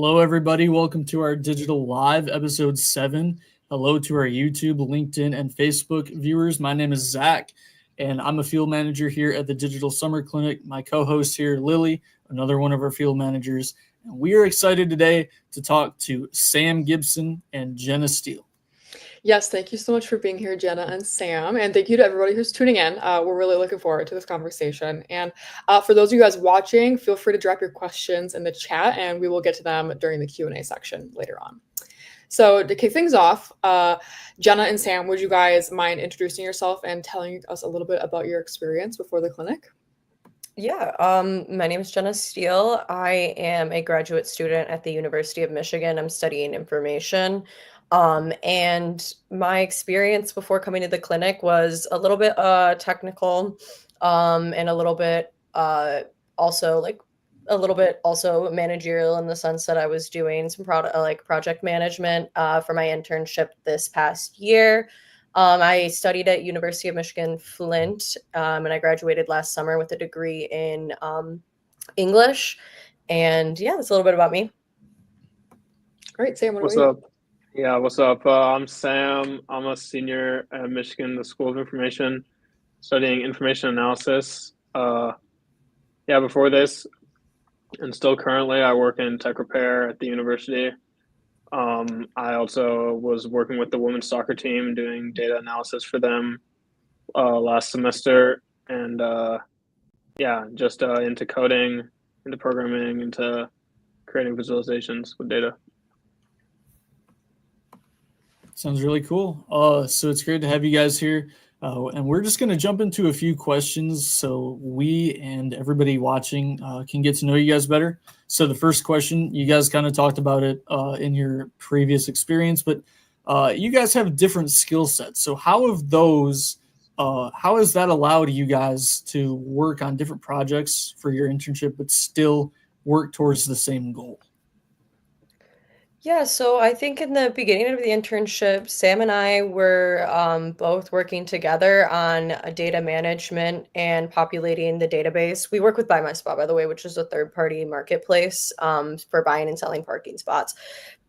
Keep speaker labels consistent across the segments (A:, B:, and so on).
A: Hello, everybody. Welcome to our Digital Live, episode 7. Hello to our YouTube, LinkedIn, and Facebook viewers. My name is Zach, and I'm a field manager here at the Digital Summer Clinic. My co-host here, Lily, another one of our field managers. And we are excited today to talk to Sam Gibson and Jenna Steele.
B: Yes, thank you so much for being here, Jenna and Sam. And thank you to everybody who's tuning in. We're really looking forward to this conversation. And for those of you guys watching, feel free to drop your questions in the chat and we will get to them during the Q&A section later on. So to kick things off, Jenna and Sam, would you guys mind introducing yourself and telling us a little bit about your experience before the clinic?
C: Yeah, my name is Jenna Steele. I am a graduate student at the University of Michigan. I'm studying information. And my experience before coming to the clinic was a little bit technical, and a little bit also managerial in the sense that I was doing some project management for my internship this past year. I studied at University of Michigan Flint, and I graduated last summer with a degree in English. And yeah, that's a little bit about me.
B: All right, Sam, what
D: What's
B: about you?
D: up? Yeah, what's up? I'm Sam. I'm a senior at Michigan, the School of Information, studying information analysis. Before this, and still currently, I work in tech repair at the university. I also was working with the women's soccer team doing data analysis for them last semester, and just into coding, into programming, into creating visualizations with data.
A: Sounds really cool. So it's great to have you guys here. And we're just going to jump into a few questions so we and everybody watching can get to know you guys better. So the first question, you guys kind of talked about it in your previous experience, but you guys have different skill sets. So how has that allowed you guys to work on different projects for your internship, but still work towards the same goal?
C: Yeah, so I think in the beginning of the internship, Sam and I were both working together on data management and populating the database. We work with BuyMySpot, by the way, which is a third-party marketplace for buying and selling parking spots.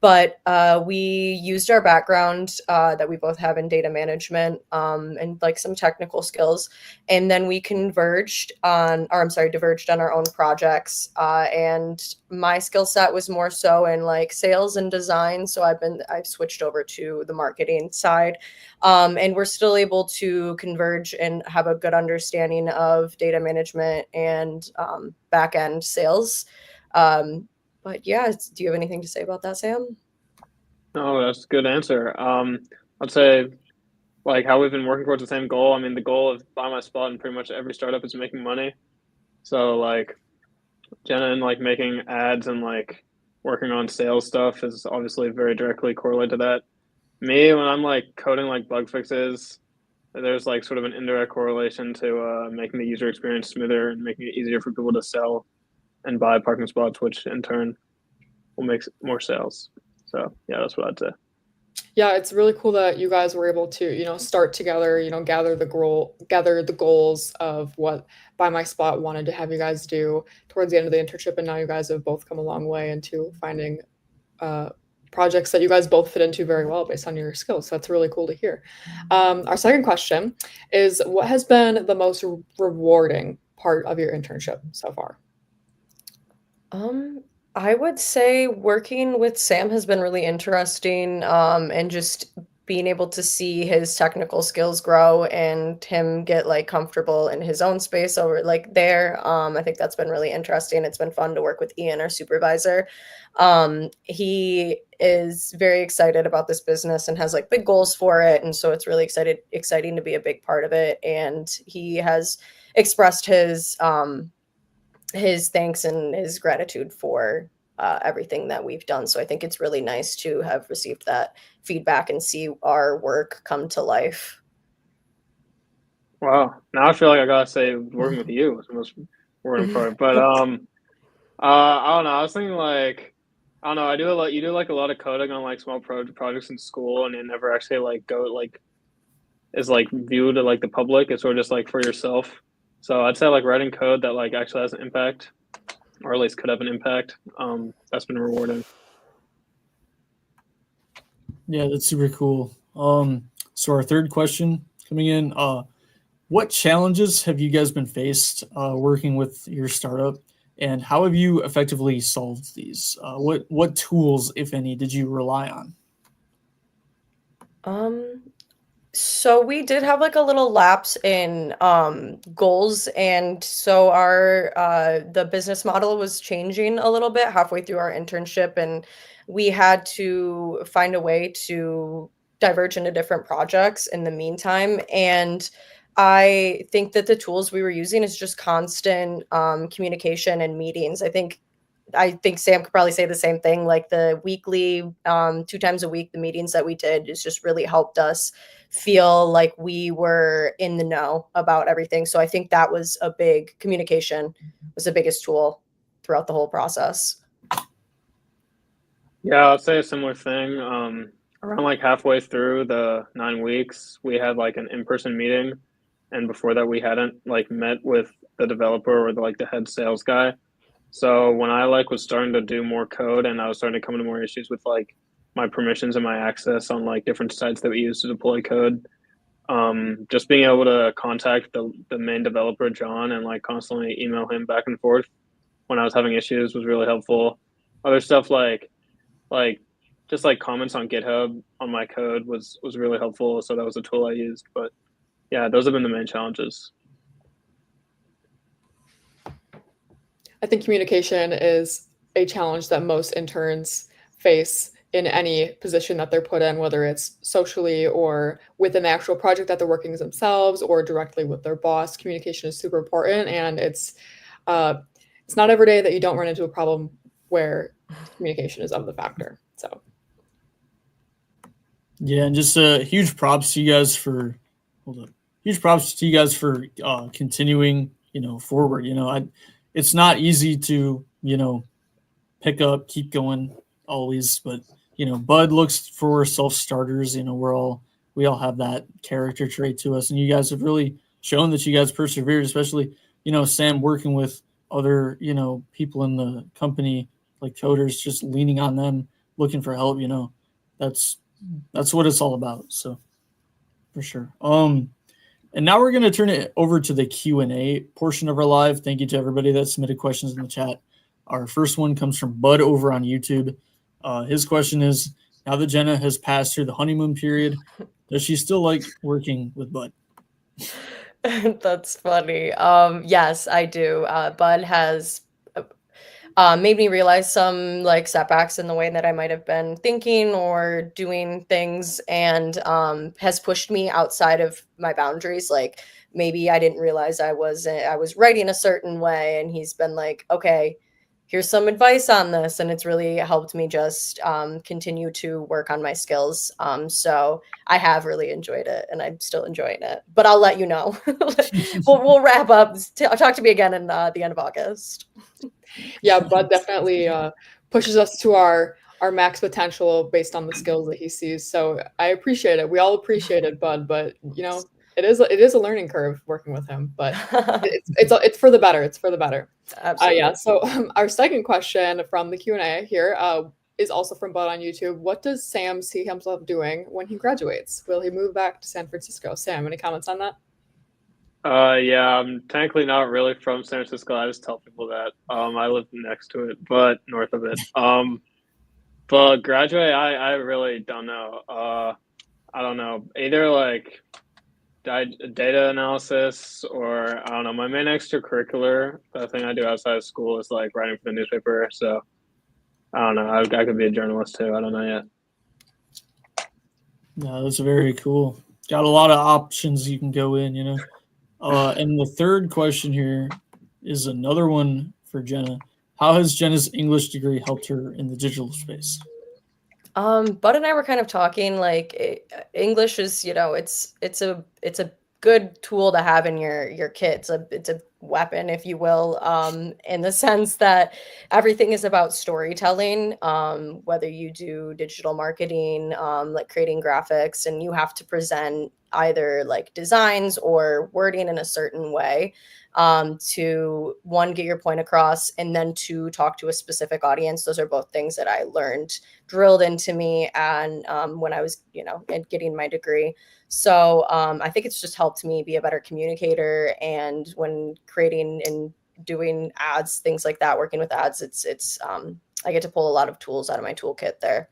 C: But we used our background that we both have in data management and like some technical skills, and then we diverged on our own projects. And my skill set was more so in like sales and design, so I've switched over to the marketing side, and we're still able to converge and have a good understanding of data management and back end sales. But yeah, do you have anything to say about that, Sam?
D: Oh, that's a good answer. I'd say like how we've been working towards the same goal. I mean, the goal of BuyMySpot and pretty much every startup is making money. So like Jenna and like making ads and like working on sales stuff is obviously very directly correlated to that. Me, when I'm like coding like bug fixes, there's like sort of an indirect correlation to making the user experience smoother and making it easier for people to sell and buy parking spots, which in turn will make more sales. So yeah, that's what I'd say.
B: Yeah, it's really cool that you guys were able to, start together, gather the goals of what BuyMySpot wanted to have you guys do towards the end of the internship, and now you guys have both come a long way into finding projects that you guys both fit into very well based on your skills. So that's really cool to hear. Our second question is, what has been the most rewarding part of your internship so far?
C: I would say working with Sam has been really interesting, and just being able to see his technical skills grow and him get like comfortable in his own space over like there. I think that's been really interesting. It's been fun to work with Ian, our supervisor. He is very excited about this business and has like big goals for it, and so it's really exciting to be a big part of it. And he has expressed his thanks and his gratitude for everything that we've done. So I think it's really nice to have received that feedback and see our work come to life.
D: Wow. Now I feel like I gotta say working with you was the most rewarding part. But I don't know. I was thinking like I don't know. I do a lot. You do like a lot of coding on like small projects in school, and it never actually like go like is like viewed to like the public. It's sort of just like for yourself. So I'd say like writing code that like actually has an impact or at least could have an impact. That's been rewarding.
A: Yeah, that's super cool. So our third question coming in, what challenges have you guys been faced working with your startup, and how have you effectively solved these? What tools, if any, did you rely on?
C: So we did have like a little lapse in goals, and so our the business model was changing a little bit halfway through our internship, and we had to find a way to diverge into different projects in the meantime. And I think that the tools we were using is just constant communication and meetings. I think Sam could probably say the same thing. Like the weekly, 2 times a week, the meetings that we did has just really helped us feel like we were in the know about everything. So I think that was a big communication was the biggest tool throughout the whole process.
D: Yeah, I'll say a similar thing. Around like halfway through the 9 weeks, we had like an in-person meeting, and before that, we hadn't like met with the developer or the head sales guy. So when I like was starting to do more code and I was starting to come into more issues with like my permissions and my access on like different sites that we use to deploy code, just being able to contact the main developer, John, and like constantly email him back and forth when I was having issues was really helpful. Other stuff like just like comments on GitHub on my code was really helpful. So that was a tool I used. But yeah, those have been the main challenges.
B: I think communication is a challenge that most interns face in any position that they're put in, whether it's socially or within the actual project that they're working themselves or directly with their boss. Communication is super important, and it's not every day that you don't run into a problem where communication is of the factor. So
A: Yeah, and just huge props to you guys for continuing, forward. It's not easy to, pick up, keep going always, but Bud looks for self-starters. We all have that character trait to us, and you guys have really shown that you guys persevered, especially, Sam working with other, people in the company like coders, just leaning on them, looking for help. That's what it's all about. So for sure. And now we're going to turn it over to the Q&A portion of our live. Thank you to everybody that submitted questions in the chat. Our first one comes from Bud over on YouTube. His question is, now that Jenna has passed through the honeymoon period, does she still like working with Bud?
C: That's funny. Yes, I do. Bud has made me realize some like setbacks in the way that I might have been thinking or doing things, and has pushed me outside of my boundaries. Like maybe I didn't realize I was writing a certain way, and he's been like, okay, here's some advice on this, and it's really helped me just continue to work on my skills. So I have really enjoyed it, and I'm still enjoying it. But I'll let you know. we'll wrap up. Talk to me again in the end of August.
B: Yeah, Bud definitely pushes us to our max potential based on the skills that he sees. So I appreciate it. We all appreciate it, Bud. But it is a learning curve working with him. But it's for the better. It's for the better.
C: Absolutely.
B: Yeah. So our second question from the Q&A here is also from Bud on YouTube. What does Sam see himself doing when he graduates? Will he move back to San Francisco? Sam, any comments on that?
D: Yeah, I'm technically not really from San Francisco. I just tell people that. I live next to it, but north of it. But graduate, I really don't know. I don't know. Either like data analysis, or I don't know. My main extracurricular, the thing I do outside of school, is like writing for the newspaper. So I don't know. I could be a journalist too. I don't know yet.
A: No, that's very cool. Got a lot of options you can go in, And the third question here is another one for Jenna. How has Jenna's English degree helped her in the digital space?
C: Bud and I were kind of talking like English is, it's a good tool to have in your kit. It's a weapon, if you will, in the sense that everything is about storytelling. Whether you do digital marketing, like creating graphics, and you have to present either like designs or wording in a certain way, to one, get your point across, and then to talk to a specific audience. Those are both things that I learned, drilled into me, and when I was, getting my degree. So I think it's just helped me be a better communicator. And when creating and doing ads, things like that, working with ads, it's I get to pull a lot of tools out of my toolkit there.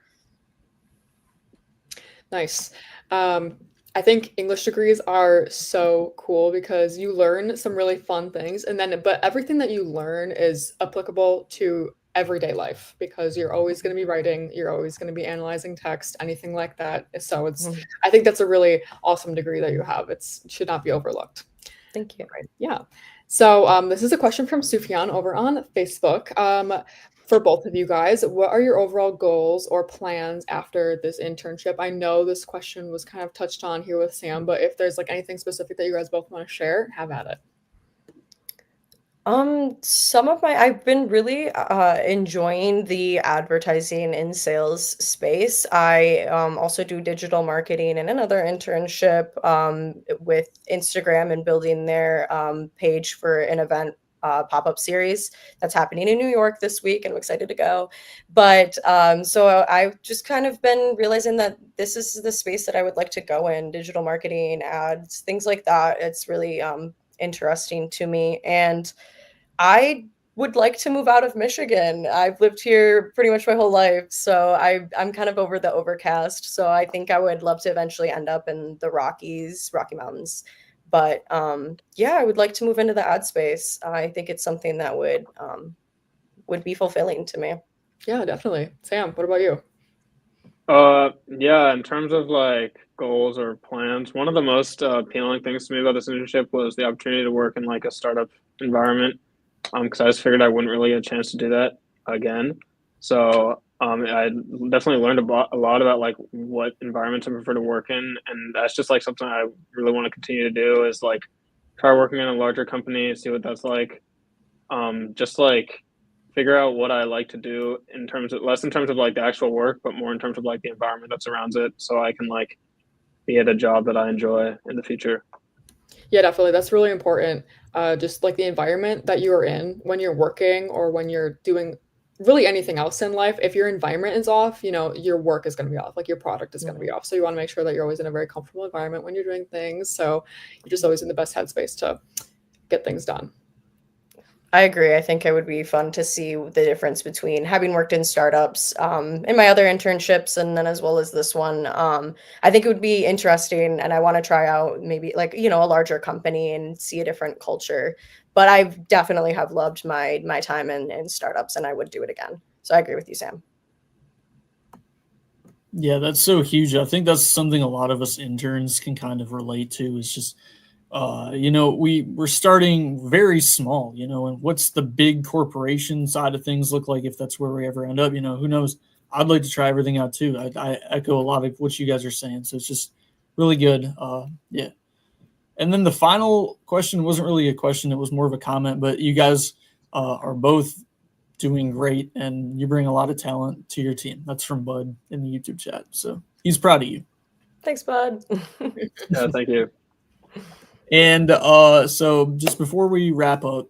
B: Nice. I think English degrees are so cool because you learn some really fun things, and then but everything that you learn is applicable to everyday life because you're always going to be writing, you're always going to be analyzing text, anything like that. So I think that's a really awesome degree that you have. It should not be overlooked.
C: Thank you.
B: Right. Yeah. So this is a question from Sufyan over on Facebook. For both of you guys, what are your overall goals or plans after this internship? I know this question was kind of touched on here with Sam, but if there's like anything specific that you guys both want to share, have at it.
C: I've been really enjoying the advertising and sales space. I also do digital marketing and another internship with Instagram and building their page for an event pop-up series that's happening in New York this week, and I'm excited to go. But so I've just kind of been realizing that this is the space that I would like to go in: digital marketing, ads, things like that. It's really interesting to me, and I would like to move out of Michigan. I've lived here pretty much my whole life, so I'm kind of over the overcast. So I think I would love to eventually end up in the Rocky Mountains. But yeah, I would like to move into the ad space. I think it's something that would be fulfilling to me.
B: Yeah, definitely. Sam, what about you?
D: Yeah, in terms of like goals or plans, one of the most appealing things to me about this internship was the opportunity to work in like a startup environment. Because I just figured I wouldn't really get a chance to do that again. So I definitely learned a lot about like what environments I prefer to work in, and that's just like something I really want to continue to do is like try working in a larger company, see what that's like. Just like figure out what I like to do in terms of less in terms of like the actual work, but more in terms of like the environment that surrounds it, so I can like be at a job that I enjoy in the future.
B: Yeah, definitely. That's really important. Just like the environment that you are in when you're working or when you're doing really anything else in life. If your environment is off, your work is going to be off, like your product is going to be off. So you want to make sure that you're always in a very comfortable environment when you're doing things. So you're just always in the best headspace to get things done.
C: I agree. I think it would be fun to see the difference between having worked in startups, in my other internships, and then as well as this one. I think it would be interesting, and I want to try out maybe like, a larger company and see a different culture. But I definitely have loved my time in startups, and I would do it again. So I agree with you, Sam.
A: Yeah, that's so huge. I think that's something a lot of us interns can kind of relate to. Is just we're starting very small, and what's the big corporation side of things look like if that's where we ever end up? Who knows? I'd like to try everything out too. I echo a lot of what you guys are saying, so it's just really good. Yeah. And then the final question wasn't really a question; it was more of a comment. But you guys are both doing great, and you bring a lot of talent to your team. That's from Bud in the YouTube chat, so he's proud of you.
C: Thanks, Bud.
D: Yeah, thank you.
A: And so just before we wrap up,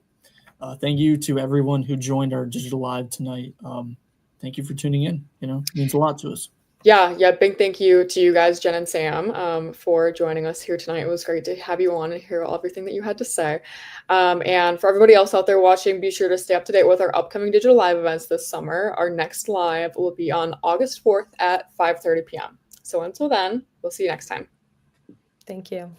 A: thank you to everyone who joined our digital live tonight. Thank you for tuning in. It means a lot to us.
B: Yeah, big thank you to you guys, Jen and Sam, for joining us here tonight. It was great to have you on and hear everything that you had to say. And for everybody else out there watching, be sure to stay up to date with our upcoming digital live events this summer. Our next live will be on August 4th at 5:30 p.m. So until then, we'll see you next time.
C: Thank you.